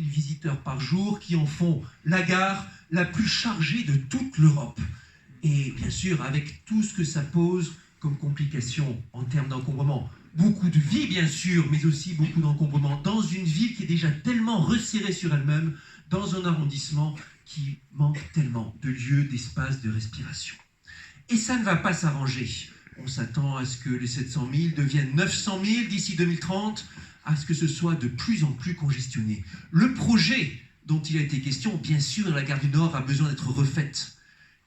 visiteurs par jour qui en font la gare la plus chargée de toute l'Europe. Et bien sûr, avec tout ce que ça pose comme complications en termes d'encombrement. Beaucoup de vie, bien sûr, mais aussi beaucoup d'encombrement dans une ville qui est déjà tellement resserrée sur elle-même, dans un arrondissement qui manque tellement de lieux, d'espace, de respiration. Et ça ne va pas s'arranger. On s'attend à ce que les 700 000 deviennent 900 000 d'ici 2030, à ce que ce soit de plus en plus congestionné. Le projet dont il a été question, bien sûr, la gare du Nord a besoin d'être refaite.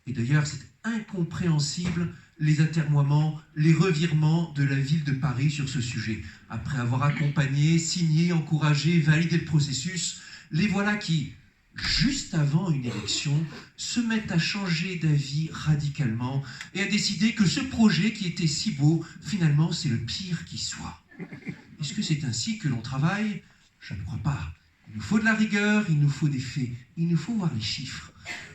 Et d'ailleurs, c'est incompréhensible les atermoiements, les revirements de la ville de Paris sur ce sujet. Après avoir accompagné, signé, encouragé, validé le processus, les voilà qui, juste avant une élection, se mettent à changer d'avis radicalement et à décider que ce projet qui était si beau, finalement, c'est le pire qui soit. Est-ce que c'est ainsi que l'on travaille? Je ne crois pas. Il nous faut de la rigueur, il nous faut des faits, il nous faut voir les chiffres.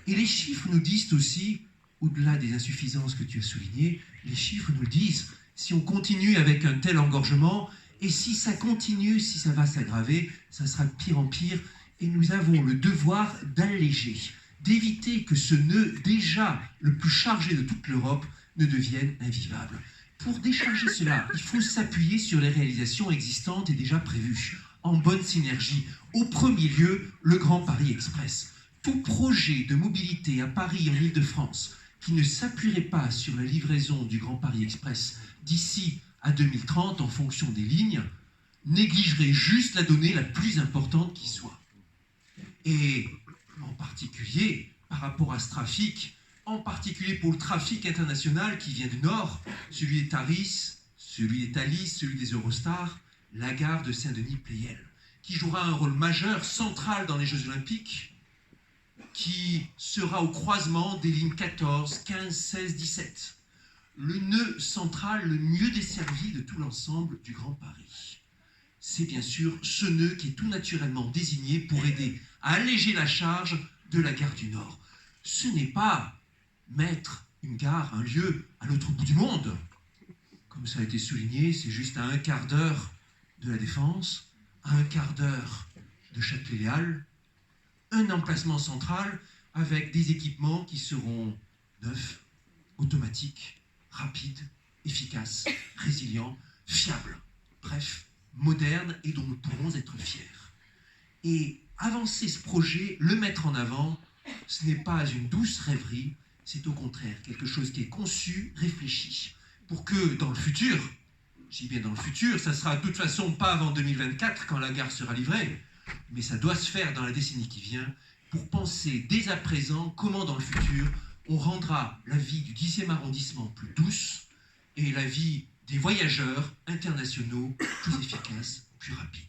Et les chiffres nous disent aussi, au-delà des insuffisances que tu as soulignées, les chiffres nous le disent. Si on continue avec un tel engorgement, et si ça continue, si ça va s'aggraver, ça sera de pire en pire, et nous avons le devoir d'alléger, d'éviter que ce nœud déjà le plus chargé de toute l'Europe ne devienne invivable. Pour décharger cela, il faut s'appuyer sur les réalisations existantes et déjà prévues, en bonne synergie. Au premier lieu, le Grand Paris Express. Tout projet de mobilité à Paris en Île-de-France qui ne s'appuierait pas sur la livraison du Grand Paris Express d'ici à 2030 en fonction des lignes, négligerait juste la donnée la plus importante qui soit. Et en particulier, par rapport à ce trafic, en particulier pour le trafic international qui vient du Nord, celui des Thalys, celui des Eurostars, la gare de Saint-Denis-Pleyel, qui jouera un rôle majeur, central dans les Jeux Olympiques, qui sera au croisement des lignes 14, 15, 16, 17. Le nœud central le mieux desservi de tout l'ensemble du Grand Paris. C'est bien sûr ce nœud qui est tout naturellement désigné pour aider à alléger la charge de la gare du Nord. Ce n'est pas mettre une gare, un lieu à l'autre bout du monde. Comme ça a été souligné, c'est juste à un quart d'heure de la Défense, à un quart d'heure de Châtelet-Les Halles, un emplacement central avec des équipements qui seront neufs, automatiques, rapides, efficaces, résilients, fiables, bref, modernes et dont nous pourrons être fiers. Et avancer ce projet, le mettre en avant, ce n'est pas une douce rêverie, c'est au contraire quelque chose qui est conçu, réfléchi, pour que dans le futur, je dis bien dans le futur, ça sera de toute façon pas avant 2024 quand la gare sera livrée, mais ça doit se faire dans la décennie qui vient, pour penser dès à présent comment dans le futur on rendra la vie du 10e arrondissement plus douce et la vie des voyageurs internationaux plus efficace, plus rapide.